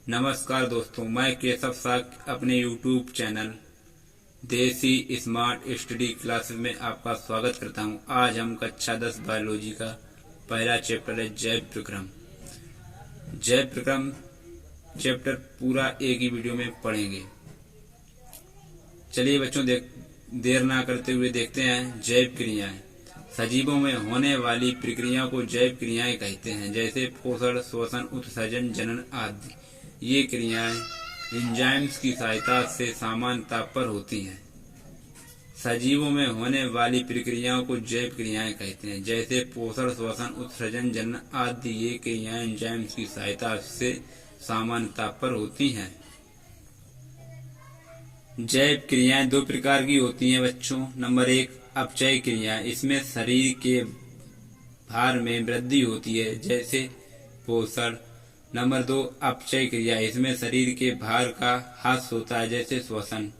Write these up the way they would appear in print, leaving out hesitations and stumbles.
नमस्कार दोस्तों, मैं केशव साग अपने YouTube चैनल देसी स्मार्ट स्टडी क्लासेस में आपका स्वागत करता हूं। आज हम कक्षा 10 बायोलॉजी का पहला चैप्टर है जैव प्रक्रम। जैव प्रक्रम चैप्टर पूरा एक ही वीडियो में पढ़ेंगे। चलिए बच्चों, देर ना करते हुए देखते हैं जैव क्रियाएं। सजीवों में होने वाली प्रक्रियाओं को जैव क्रियाएं कहते हैं, जैसे पोषण, श्वसन, उत्सर्जन, जनन आदि। ये क्रियाएं एंजाइम्स की सहायता से समान ताप पर होती हैं। सजीवों में होने वाली प्रक्रियाओं को जैव क्रियाएं कहते हैं, जैसे पोषण, श्वसन, उत्सर्जन, जनन आदि। ये क्रियाएं एंजाइम्स की सहायता से समान ताप पर होती हैं। जैव क्रियाएं दो प्रकार की होती हैं बच्चों। नंबर 1, अपचय क्रिया। इसमें शरीर के भार में वृद्धि होती है, जैसे पोषण। नंबर 2, अपचय क्रिया। इसमें शरीर के भार का ह्रास होता है, जैसे श्वसन।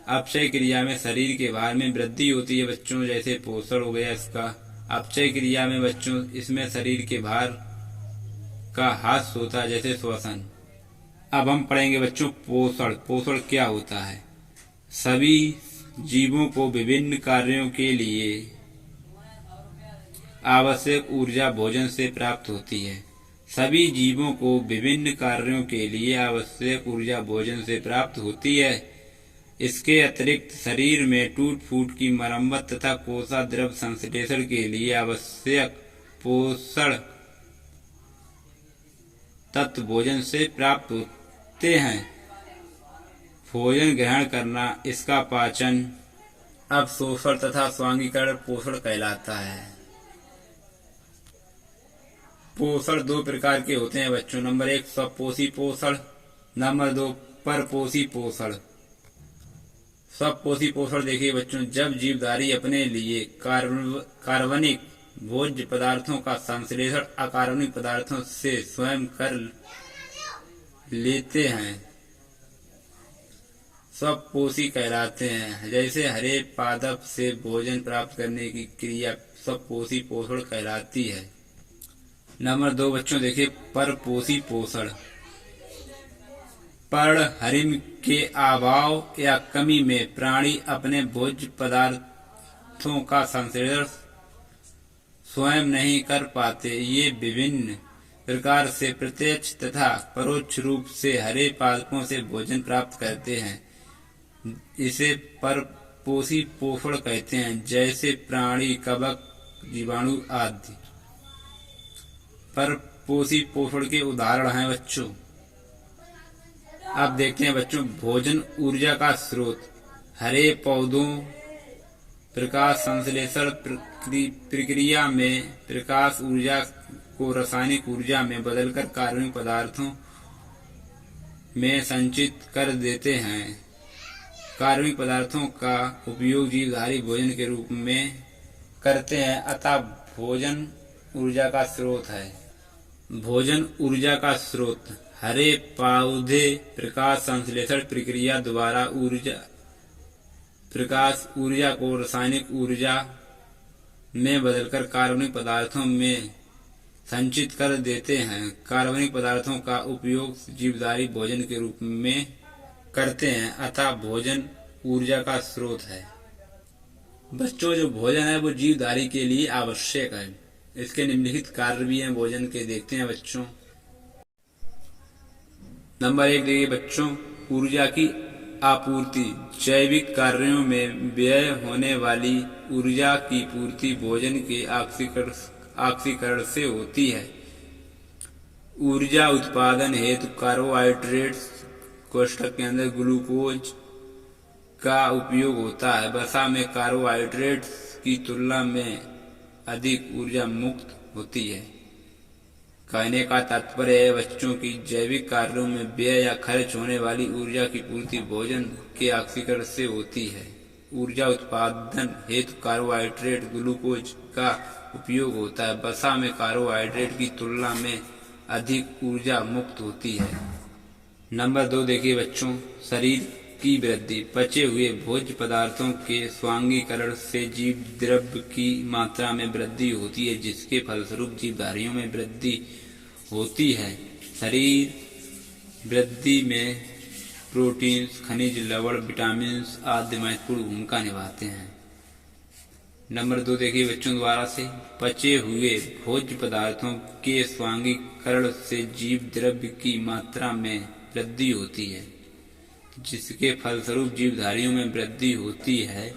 अपचय क्रिया में शरीर के भार में वृद्धि होती है बच्चों, जैसे पोषण हो गया इसका। अपचय क्रिया में बच्चों इसमें शरीर के भार का ह्रास होता है, जैसे श्वसन। अब हम पढ़ेंगे बच्चों पोषण। पोषण क्या होता है? सभी जीवों को विभिन्न कार्यों के लिए आवश्यक ऊर्जा भोजन से प्राप्त होती है। सभी जीवों को विभिन्न कार्यों के लिए आवश्यक ऊर्जा भोजन से प्राप्त होती है। इसके अतिरिक्त शरीर में टूट फूट की मरम्मत तथा कोशिका द्रव्य संश्लेषण के लिए आवश्यक पोषण तत्व भोजन से प्राप्त होते हैं। भोजन ग्रहण करना, इसका पाचन, अवशोषण तथा स्वांगीकरण पोषण कहलाता है। पोषण दो प्रकार के होते हैं बच्चों। नंबर 1, स्वपोषी पोषण। नंबर 2, परपोषी पोषण। स्वपोषी पोषण देखिए बच्चों, जब जीवधारी अपने लिए कार्बनिक भोज्य पदार्थों का संश्लेषण अकार्बनिक पदार्थों से स्वयं कर लेते हैं, स्वपोषी कहलाते हैं। जैसे हरे पादप से भोजन प्राप्त करने की क्रिया स्वपोषी पोषण कहलाती है। नंबर 2 बच्चों देखिए, परपोषी पोषण। पर्णहरिण के अभाव या कमी में प्राणी अपने भोज्य पदार्थों का संश्लेषण स्वयं नहीं कर पाते। ये विभिन्न प्रकार से प्रत्यक्ष तथा परोक्ष रूप से हरे पादपों से भोजन प्राप्त करते हैं। इसे परपोषी पोषण कहते हैं, जैसे प्राणी, कवक, जीवाणु आदि। परपोषी पोषण के उदाहरण हैं बच्चों। अब देखते हैं बच्चों भोजन ऊर्जा का स्रोत। हरे पौधों प्रकाश संश्लेषण प्रक्रिया में प्रकाश ऊर्जा को रासायनिक ऊर्जा में बदलकर कार्बनिक पदार्थों में संचित कर देते हैं। कार्बनिक पदार्थों का उपयोग जीवधारी भोजन के रूप में करते हैं, अतः भोजन ऊर्जा का स्रोत है। भोजन ऊर्जा का स्रोत। हरे पौधे प्रकाश संश्लेषण प्रक्रिया द्वारा प्रकाश ऊर्जा को रासायनिक ऊर्जा में बदलकर कार्बनिक पदार्थों में संचित कर देते हैं। कार्बनिक पदार्थों का उपयोग जीवधारी भोजन के रूप में करते हैं, अतः भोजन ऊर्जा का स्रोत है। बच्चों जो भोजन है वो जीवधारी के लिए आवश्यक है। इसके निम्नलिखित कार्य भी हैं भोजन के, देखते हैं बच्चों। नंबर 1 देखिए बच्चों, ऊर्जा की आपूर्ति। जैविक कार्यों में व्यय होने वाली ऊर्जा की पूर्ति भोजन के ऑक्सीकरण से होती है। ऊर्जा उत्पादन हेतु कार्बोहाइड्रेट्स कोष्ठक के अंदर ग्लूकोज का उपयोग होता है। वसा में कार्बोहाइड्रेट्स की तुलना में अधिक ऊर्जा मुक्त होती है। कहने का तात्पर्य है बच्चों की जैविक कार्यों में व्यय या खर्च होने वाली ऊर्जा की पूर्ति भोजन के ऑक्सीकरण से होती है। ऊर्जा उत्पादन हेतु कार्बोहाइड्रेट ग्लूकोज का उपयोग होता है। वसा में कार्बोहाइड्रेट की तुलना में अधिक ऊर्जा मुक्त होती है। नंबर 2 देखिए बच्चों, शरीर की वृद्धि। पचे हुए भोज्य पदार्थों के स्वांगीकरण से जीव द्रव्य की मात्रा में वृद्धि होती है, जिसके फलस्वरूप जीवधारियों में वृद्धि होती है। शरीर वृद्धि में प्रोटीन, खनिज, लवण, विटामिन आदि महत्वपूर्ण भूमिका निभाते हैं। नंबर 2 देखिए बच्चों द्वारा से पचे हुए भोज्य पदार्थों के स्वांगीकरण से जीव द्रव्य की मात्रा में वृद्धि होती है, जिसके फलस्वरूप जीवधारियों में वृद्धि होती है।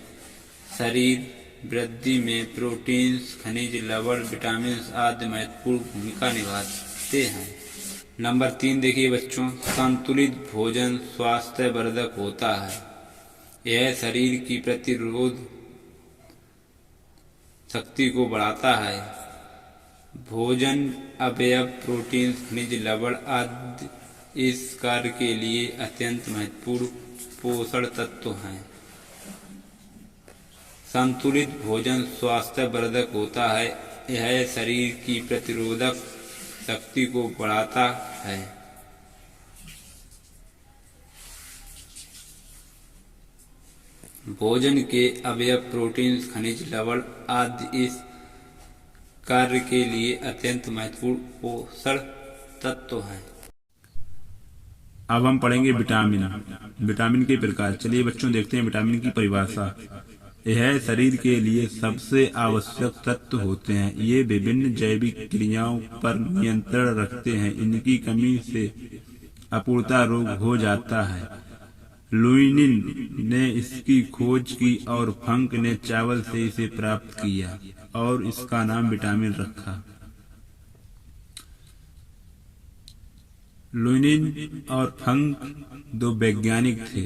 शरीर वृद्धि में प्रोटीन, खनिज, लवण, विटामिन आदि महत्वपूर्ण भूमिका निभाते हैं। नंबर 3 देखिए बच्चों, संतुलित भोजन स्वास्थ्यवर्धक होता है। यह शरीर की प्रतिरोध शक्ति को बढ़ाता है। भोजन अवयव प्रोटीन, खनिज, लवण आदि इस कार्य के लिए अत्यंत महत्वपूर्ण पोषण तत्व हैं। संतुलित भोजन स्वास्थ्यवर्धक होता है। यह शरीर की प्रतिरोधक शक्ति को बढ़ाता है। भोजन के अवयव प्रोटीन, खनिज, लवण आदि इस कार्य के लिए अत्यंत महत्वपूर्ण पोषण तत्व हैं। अब हम पढ़ेंगे विटामिन। विटामिन के प्रकार। चलिए बच्चों देखते हैं विटामिन की परिभाषा। यह शरीर के लिए सबसे आवश्यक तत्व होते हैं। ये विभिन्न जैविक क्रियाओं पर नियंत्रण रखते हैं। इनकी कमी से अपूर्णता रोग हो जाता है। लुईनिन ने इसकी खोज की और फंक ने चावल से इसे प्राप्त किया और इसका नाम विटामिन रखा। लुईनिन और फंक दो वैज्ञानिक थे।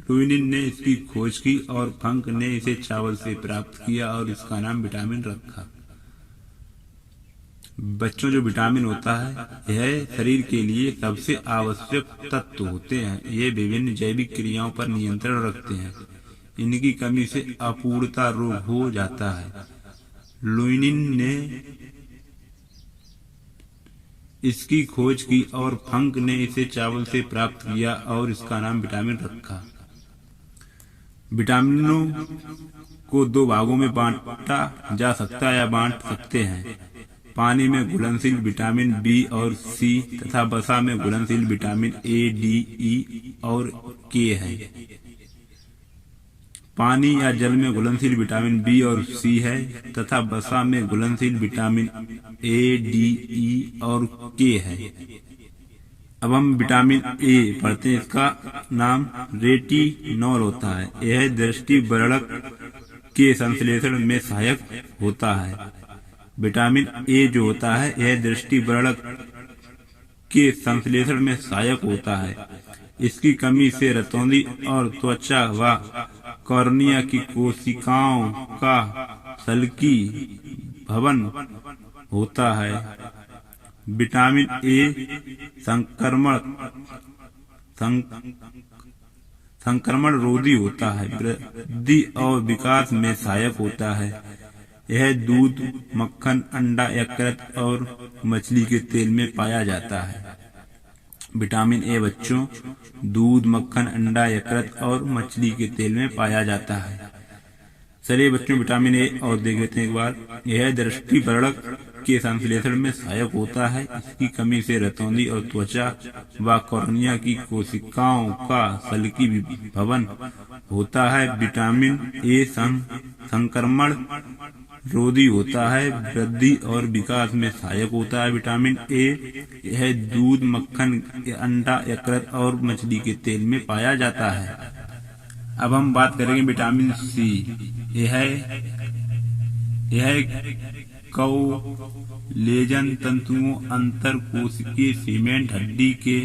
लुईनिन ने इसकी खोज की और फंक ने इसे चावल से प्राप्त किया और इसका नाम विटामिन रखा। बच्चों जो विटामिन होता है यह शरीर के लिए सबसे आवश्यक तत्व होते हैं। ये विभिन्न जैविक क्रियाओं पर नियंत्रण रखते हैं। इनकी कमी से अपूर्णता रोग हो जाता है। लुईनिन ने इसकी खोज की और फंक ने इसे चावल से प्राप्त किया और इसका नाम विटामिन रखा। विटामिनों को दो भागों में बांटा जा सकता है या बांट सकते हैं। पानी में घुलनशील विटामिन बी और सी तथा वसा में घुलनशील विटामिन ए, डी, ई और के है। पानी या जल में घुलनशील विटामिन बी और सी है तथा वसा में घुलनशील विटामिन ए, डी, ई और के है। अब हम विटामिन ए पढ़ते हैं। इसका नाम रेटिनॉल होता है। यह दृष्टि वर्णक के संश्लेषण में सहायक होता है। विटामिन ए जो होता है यह दृष्टि वर्णक के संश्लेषण में सहायक होता है। इसकी कमी से रतौंधी और त्वचा व कॉर्निया की कोशिकाओं का सल्की भवन होता है। विटामिन ए संक्रमण रोधी होता है। वृद्धि और विकास में सहायक होता है। यह दूध, मक्खन, अंडा, यकृत और मछली के तेल में पाया जाता है। विटामिन ए बच्चों दूध, मक्खन, अंडा, यकृत और मछली के तेल में पाया जाता है। चलिए बच्चों विटामिन ए और देख लेते हैं एक बार। यह दृष्टि वर्णक के संश्लेषण में सहायक होता है। इसकी कमी से रतौंधी और त्वचा व कॉर्निया की कोशिकाओं का सल्की भवन होता है। विटामिन ए संक्रमण रोधी होता है। वृद्धि और विकास में सहायक होता है। विटामिन ए यह दूध, मक्खन, अंडा, यकृत और मछली के तेल में पाया जाता है। अब हम बात करेंगे विटामिन सी। यह कोलेजन तंतुओं, अंतर कोशिकीय सीमेंट, हड्डी के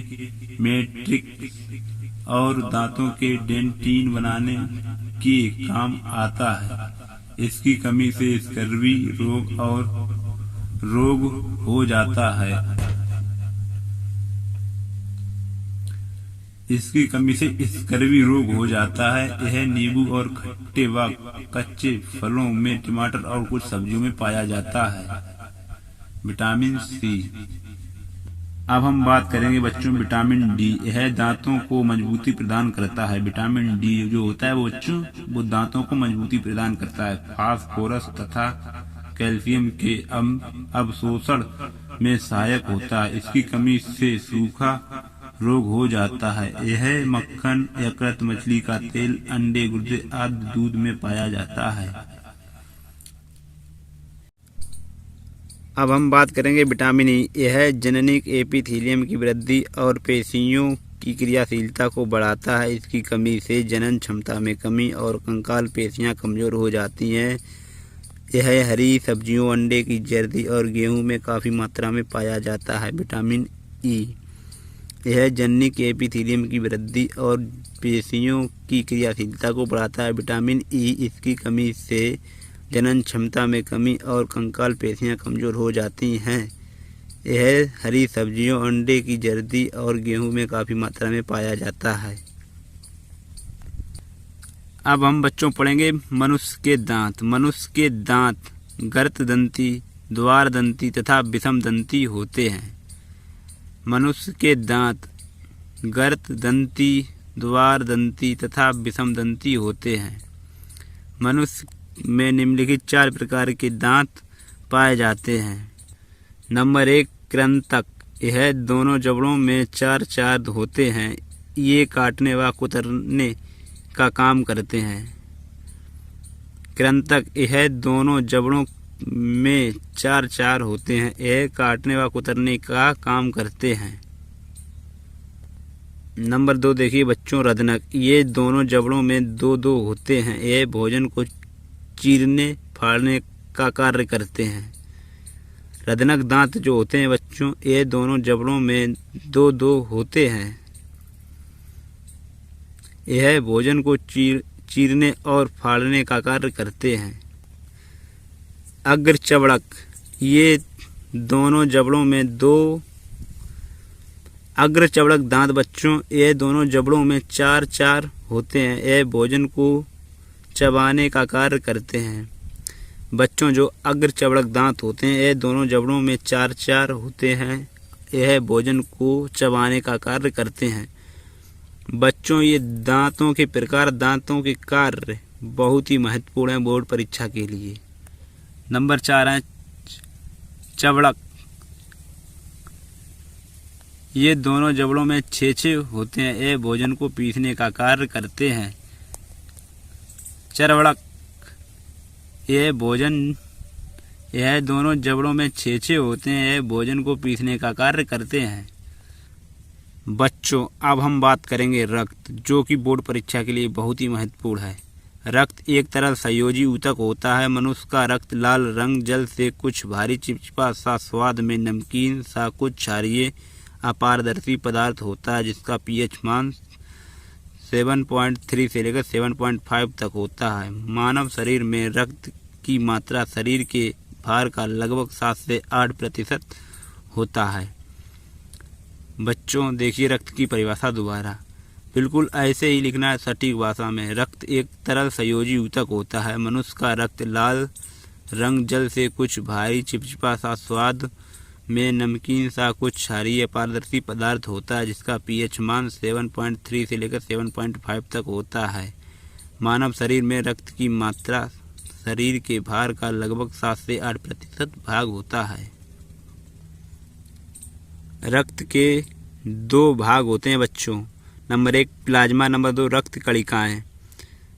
मैट्रिक्स और दांतों के डेंटिन बनाने के काम आता है। इसकी कमी से स्कर्वी रोग हो जाता है। इसकी कमी से स्कर्वी रोग हो जाता है। यह नींबू और खट्टे व कच्चे फलों में, टमाटर और कुछ सब्जियों में पाया जाता है। Vitamin C. अब हम बात करेंगे बच्चों विटामिन डी। यह दांतों को मजबूती प्रदान करता है। विटामिन डी जो होता है वो बच्चों वो दांतों को मजबूती प्रदान करता है। फास्फोरस तथा कैल्शियम के अवशोषण में सहायक होता है। इसकी कमी से सूखा रोग हो जाता है। यह मक्खन, यकृत, मछली का तेल, अंडे, गुर्दे आदि दूध में पाया जाता है। अब हम बात करेंगे विटामिन ई। यह जननिक एपिथेलियम की वृद्धि और पेशियों की क्रियाशीलता को बढ़ाता है। इसकी कमी से जनन क्षमता में कमी और कंकाल पेशियां कमजोर हो जाती हैं। यह हरी सब्जियों, अंडे की जर्दी और गेहूं में काफ़ी मात्रा में पाया जाता है। विटामिन ई यह जननिक एपिथेलियम की वृद्धि और पेशियों की क्रियाशीलता को बढ़ाता है। विटामिन ई इसकी कमी से जनन क्षमता में कमी और कंकाल पेशियां कमजोर हो जाती हैं। यह हरी सब्जियों, अंडे की जर्दी और गेहूं में काफ़ी मात्रा में पाया जाता है। अब हम बच्चों पढ़ेंगे मनुष्य के दांत। मनुष्य के दांत गर्तदंती, द्वारदंती तथा विषमदंती होते हैं। मनुष्य के दांत गर्तदंती, द्वारदंती तथा विषमदंती होते हैं। मनुष्य में निम्नलिखित 4 प्रकार के दांत पाए जाते हैं। नंबर 1 कृंतक। यह दोनों जबड़ों में 4 होते हैं। ये काटने व कुतरने का काम करते हैं। कृंतक यह दोनों जबड़ों में 4 होते हैं। यह काटने व कुतरने का काम करते हैं। नंबर 2 देखिए बच्चों रदनक। ये दोनों जबड़ों में 2 होते हैं। यह भोजन को चीरने फाड़ने का कार्य करते हैं। रदनक दांत जो होते हैं बच्चों, ये दोनों जबड़ों में 2 होते हैं। यह भोजन को चीरने और फाड़ने का कार्य करते हैं। अग्रचवड़क। ये दोनों जबड़ों में 2 अग्रचवड़क दांत बच्चों, ये दोनों जबड़ों में 4 होते हैं। यह भोजन को चबाने का कार्य करते हैं। बच्चों जो अग्रचवड़क दांत होते हैं, ये दोनों जबड़ों में 4 होते हैं। यह भोजन को चबाने का कार्य करते हैं। बच्चों ये दांतों के प्रकार, दांतों के कार्य बहुत ही महत्वपूर्ण है बोर्ड परीक्षा के लिए। नंबर 4 है चवड़क। ये दोनों जबड़ों में 6 होते हैं। ये भोजन को पीसने का कार्य करते हैं। चरवड़क। यह दोनों जबड़ों में 6 होते हैं। यह भोजन को पीसने का कार्य करते हैं। बच्चों अब हम बात करेंगे रक्त, जो कि बोर्ड परीक्षा के लिए बहुत ही महत्वपूर्ण है। रक्त एक तरल संयोजी ऊतक होता है। मनुष्य का रक्त लाल रंग, जल से कुछ भारी चिपचिपा सा, स्वाद में नमकीन सा, कुछ क्षारीय अपारदर्शी पदार्थ होता है, जिसका पीएच मान 7.3 से लेकर 7.5 तक होता है। मानव शरीर में रक्त की मात्रा शरीर के भार का लगभग 7 से 8% होता है। बच्चों देखिए रक्त की परिभाषा दोबारा, बिल्कुल ऐसे ही लिखना है सटीक भाषा में। रक्त एक तरल संयोजी ऊतक होता है। मनुष्य का रक्त लाल रंग, जल से कुछ भारी चिपचिपा सा, स्वाद में नमकीन सा, कुछ क्षारीय अपारदर्शी पदार्थ होता है, जिसका पीएच मान 7.3 से लेकर 7.5 तक होता है। मानव शरीर में रक्त की मात्रा शरीर के भार का लगभग 7 से 8% भाग होता है। रक्त के 2 भाग होते हैं बच्चों। नंबर 1 प्लाज्मा, नंबर 2 रक्त कणिकाएं।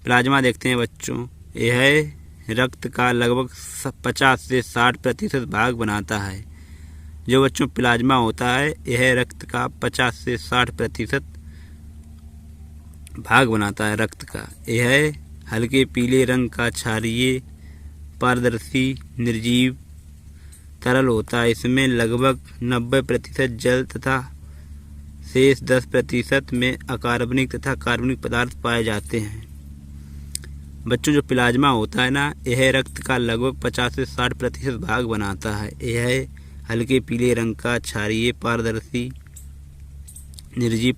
प्लाज्मा देखते हैं बच्चों, यह रक्त का लगभग 50 से 60% भाग बनाता है। जो बच्चों प्लाज्मा होता है, यह रक्त का 50 से 60% भाग बनाता है रक्त का। यह हल्के पीले रंग का क्षारीय पारदर्शी निर्जीव तरल होता है। इसमें लगभग 90% जल तथा शेष 10% में अकार्बनिक तथा कार्बनिक पदार्थ पाए जाते हैं। बच्चों जो प्लाज्मा होता है ना, यह रक्त का लगभग 50 से 60% भाग बनाता है। यह हल्के पीले रंग का क्षारीय पारदर्शी निर्जीव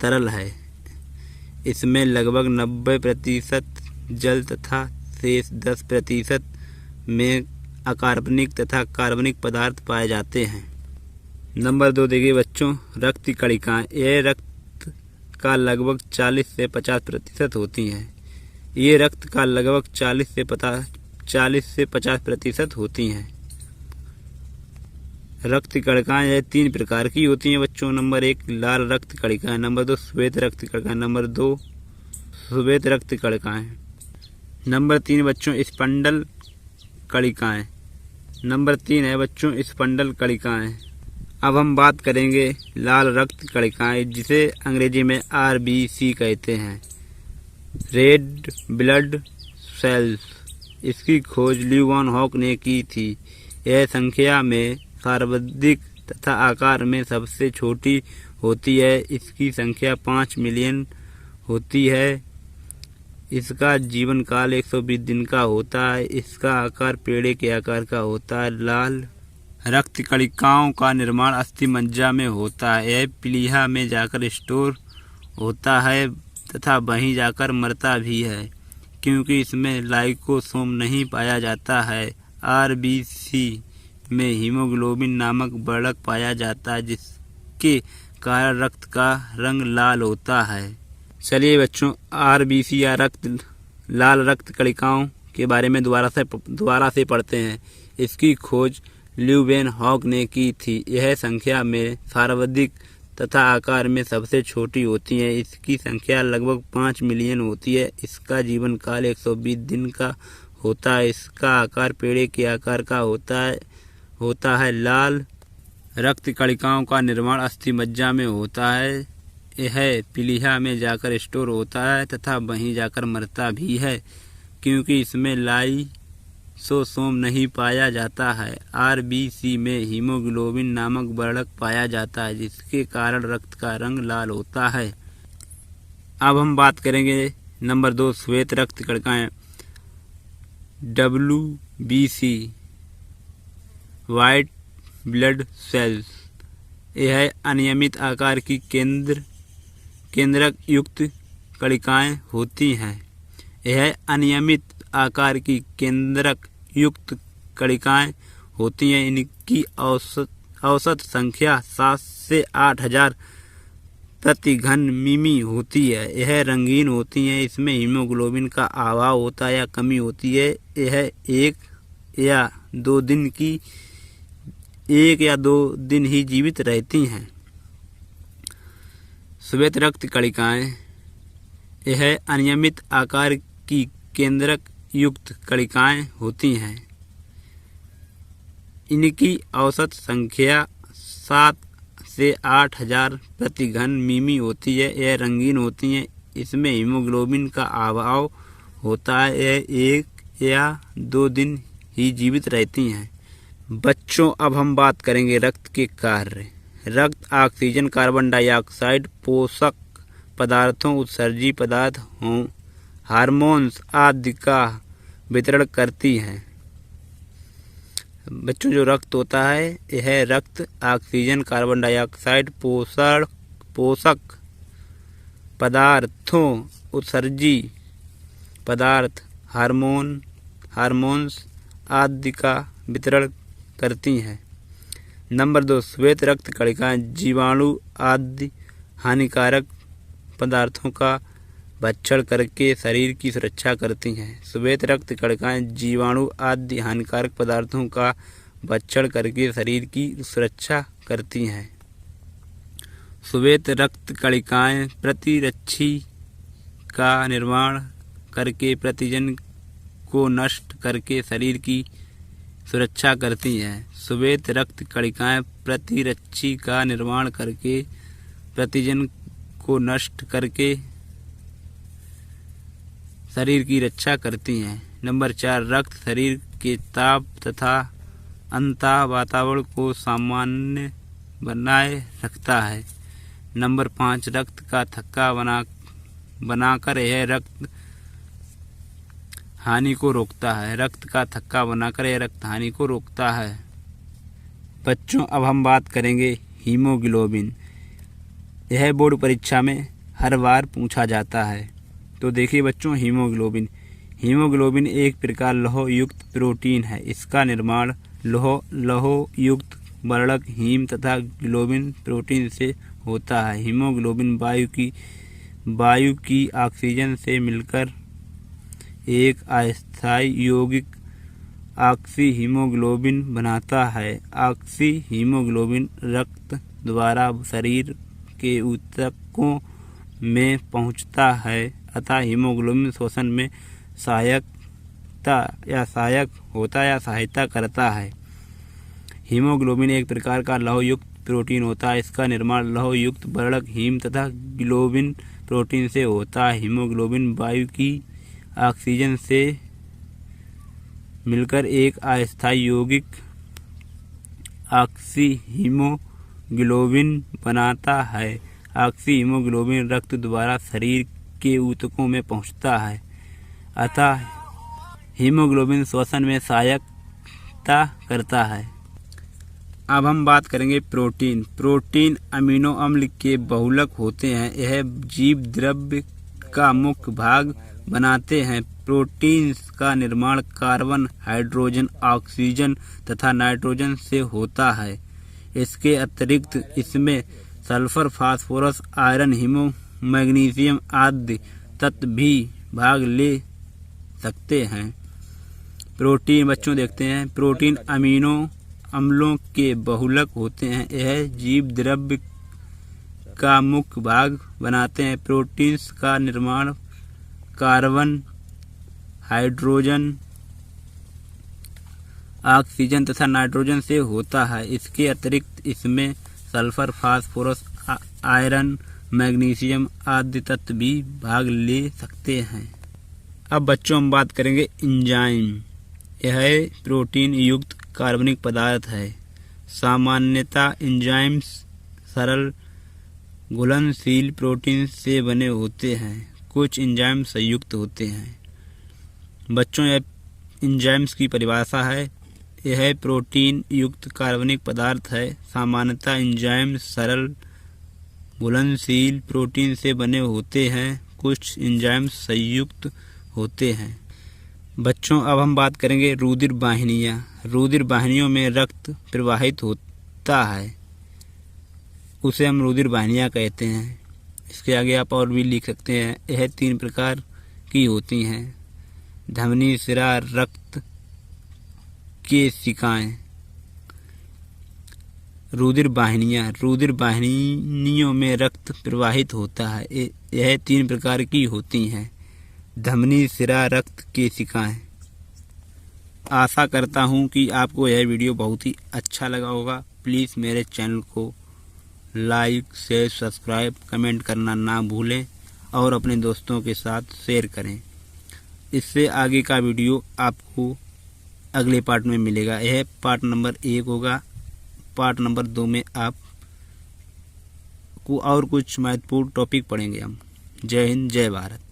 तरल है। इसमें लगभग 90% जल तथा शेष 10% में अकार्बनिक तथा कार्बनिक पदार्थ पाए जाते हैं। नंबर 2 देखिए बच्चों रक्त की कणिकाएं। यह रक्त का लगभग 40 से 50% होती हैं। ये रक्त का लगभग 40 से 50% होती हैं। रक्त कणिकाएं 3 प्रकार की होती हैं बच्चों। नंबर 1 लाल रक्त कणिकाएं, नंबर 2 श्वेत रक्त कणिकाएं, नंबर 2 श्वेत रक्त कणिकाएं, नंबर 3 बच्चों स्पंडल कणिकाएं, नंबर 3 है बच्चों स्पंडल कणिकाएं। अब हम बात करेंगे लाल रक्त कणिकाएं, जिसे अंग्रेजी में RBC कहते हैं, रेड ब्लड सेल्स। इसकी खोज ल्यूवेनहॉक ने की थी। यह संख्या में सर्वाधिक तथा आकार में सबसे छोटी होती है। इसकी संख्या 5 मिलियन होती है। इसका जीवन काल 120 दिन का होता है। इसका आकार पेड़े के आकार का होता है। लाल रक्त कणिकाओं का निर्माण अस्थिमज्जा में होता है। यह प्लीहा में जाकर स्टोर होता है तथा वहीं जाकर मरता भी है, क्योंकि इसमें लाइकोसोम नहीं पाया जाता है। RBC में हीमोग्लोबिन नामक वर्णक पाया जाता है, जिसके कारण रक्त का रंग लाल होता है। चलिए बच्चों, RBC या लाल रक्त कणिकाओं के बारे में दोबारा से पढ़ते हैं। इसकी खोज ल्यूवेनहॉक ने की थी। यह संख्या में सर्वाधिक तथा आकार में सबसे छोटी होती है। इसकी संख्या लगभग 5 मिलियन होती है। इसका जीवन काल 120 दिन का होता है। इसका आकार पेड़े के आकार का होता है। लाल रक्त कणिकाओं का निर्माण अस्थिमज्जा में होता है। यह प्लीहा में जाकर स्टोर होता है तथा वहीं जाकर मरता भी है, क्योंकि इसमें लाइसोसोम नहीं पाया जाता है। RBC में हीमोग्लोबिन नामक वर्णक पाया जाता है, जिसके कारण रक्त का रंग लाल होता है। अब हम बात करेंगे नंबर 2 श्वेत रक्त कणिकाएं, WBC व्हाइट ब्लड सेल्स। यह अनियमित आकार की केंद्रक युक्त कणिकाएं होती हैं। यह अनियमित आकार की केंद्रक युक्त कणिकाएं होती हैं। इनकी औसत संख्या 7 से 8 हजार प्रति घन मिमी होती है। यह रंगीन होती हैं। इसमें हीमोग्लोबिन का अभाव होता है या कमी होती है। यह 1 या 2 दिन ही जीवित रहती हैं। श्वेत रक्त कणिकाएं, यह अनियमित आकार की केंद्रक युक्त कणिकाएं होती हैं। इनकी औसत संख्या 7 से 8 हजार प्रति घन मिमी होती है। यह रंगीन होती हैं। इसमें हीमोग्लोबिन का अभाव होता है। यह 1 या 2 दिन ही जीवित रहती हैं। बच्चों, अब हम बात करेंगे रक्त के कार्य। रक्त ऑक्सीजन, कार्बन डाइऑक्साइड, पोषक पदार्थों, उत्सर्जी पदार्थ, हार्मोन्स आदि का वितरण करती है। बच्चों, जो रक्त होता है यह रक्त ऑक्सीजन, कार्बन डाइऑक्साइड, पोषक पदार्थों, उत्सर्जी पदार्थ, हार्मोन्स आदि का वितरण करती हैं। नंबर 2 श्वेत रक्त कणिकाएं जीवाणु आदि हानिकारक पदार्थों का भक्षण करके शरीर की सुरक्षा करती हैं। श्वेत रक्त कणिकाएं जीवाणु आदि हानिकारक पदार्थों का भक्षण करके शरीर की सुरक्षा करती हैं। श्वेत रक्त कणिकाएं प्रतिरक्षी का निर्माण करके प्रतिजन को नष्ट करके शरीर की सुरक्षा करती हैं। श्वेत रक्त कणिकाएं प्रतिरक्षी का निर्माण करके प्रतिजन को नष्ट करके शरीर की रक्षा करती हैं। नंबर 4 रक्त शरीर के ताप तथा अंतः वातावरण को सामान्य बनाए रखता है। नंबर 5 रक्त का थक्का बनाकर यह रक्त हानि को रोकता है। रक्त का थक्का बनाकर यह रक्त हानि को रोकता है। बच्चों, अब हम बात करेंगे हीमोग्लोबिन। यह बोर्ड परीक्षा में हर बार पूछा जाता है। तो देखिए बच्चों, हीमोग्लोबिन एक प्रकार लौह युक्त प्रोटीन है। इसका निर्माण लौह युक्त वर्णक हीम तथा ग्लोबिन प्रोटीन से होता है। हीमोग्लोबिन वायु की ऑक्सीजन से मिलकर एक अस्थायी यौगिक ऑक्सी हीमोग्लोबिन बनाता है। ऑक्सी हीमोग्लोबिन रक्त द्वारा शरीर के ऊतकों में पहुंचता है अतः हीमोग्लोबिन शोषण में सहायता करता है। हीमोग्लोबिन एक प्रकार का लौह युक्त प्रोटीन होता है। इसका निर्माण लौह युक्त वर्णक हीम तथा ग्लोबिन प्रोटीन से होता है। हीमोग्लोबिन वायु की ऑक्सीजन से मिलकर एक अस्थायी यौगिक ऑक्सी हीमोग्लोबिन बनाता है। ऑक्सी हीमोग्लोबिन रक्त द्वारा शरीर के ऊतकों में पहुंचता है अतः हीमोग्लोबिन शोषण में सहायता करता है। अब हम बात करेंगे प्रोटीन। प्रोटीन अमीनो अम्ल के बहुलक होते हैं। यह जीव द्रव्य का मुख्य भाग बनाते हैं। प्रोटीन का निर्माण कार्बन, हाइड्रोजन, ऑक्सीजन तथा नाइट्रोजन से होता है। इसके अतिरिक्त इसमें सल्फर, फास्फोरस, आयरन, हीमो, मैग्नीशियम आदि तत्व भी भाग ले सकते हैं। प्रोटीन बच्चों देखते हैं। प्रोटीन अमीनो अम्लों के बहुलक होते हैं। यह जीव द्रव्य का मुख्य भाग बनाते हैं। प्रोटीन्स का निर्माण कार्बन, हाइड्रोजन, ऑक्सीजन तथा नाइट्रोजन से होता है। इसके अतिरिक्त इसमें सल्फर, फास्फोरस, आयरन, मैग्नीशियम आदि तत्व भी भाग ले सकते हैं। अब बच्चों हम बात करेंगे एंजाइम। यह प्रोटीन युक्त कार्बनिक पदार्थ है। सामान्यतः एंजाइम्स सरल घुलनशील प्रोटीन से बने होते हैं। कुछ एंजाइम संयुक्त होते हैं। बच्चों यह एंजाइम्स की परिभाषा है। यह प्रोटीन युक्त कार्बनिक पदार्थ है। सामान्यतः एंजाइम सरल घुलनशील प्रोटीन से बने होते हैं। कुछ एंजाइम संयुक्त होते हैं। बच्चों अब हम बात करेंगे रुधिर वाहिनियाँ। रुधिर वाहिनियों में रक्त प्रवाहित होता है, उसे हम रुधिर वाहिनियाँ कहते हैं। इसके आगे आप और भी लिख सकते हैं। यह 3 प्रकार की होती हैं। धमनी, सिरा, रक्त केशिकाएं। रुधिर वाहिनियों में रक्त प्रवाहित होता है। यह 3 प्रकार की होती हैं। धमनी, सिरा, रक्त केशिकाएं। आशा करता हूं कि आपको यह वीडियो बहुत ही अच्छा लगा होगा। प्लीज़ मेरे चैनल को लाइक, शेयर, सब्सक्राइब, कमेंट करना ना भूलें और अपने दोस्तों के साथ शेयर करें। इससे आगे का वीडियो आपको अगले पार्ट में मिलेगा। यह पार्ट नंबर 1 होगा। पार्ट नंबर 2 में आप को और कुछ महत्वपूर्ण टॉपिक पढ़ेंगे हम। जय हिंद, जय भारत।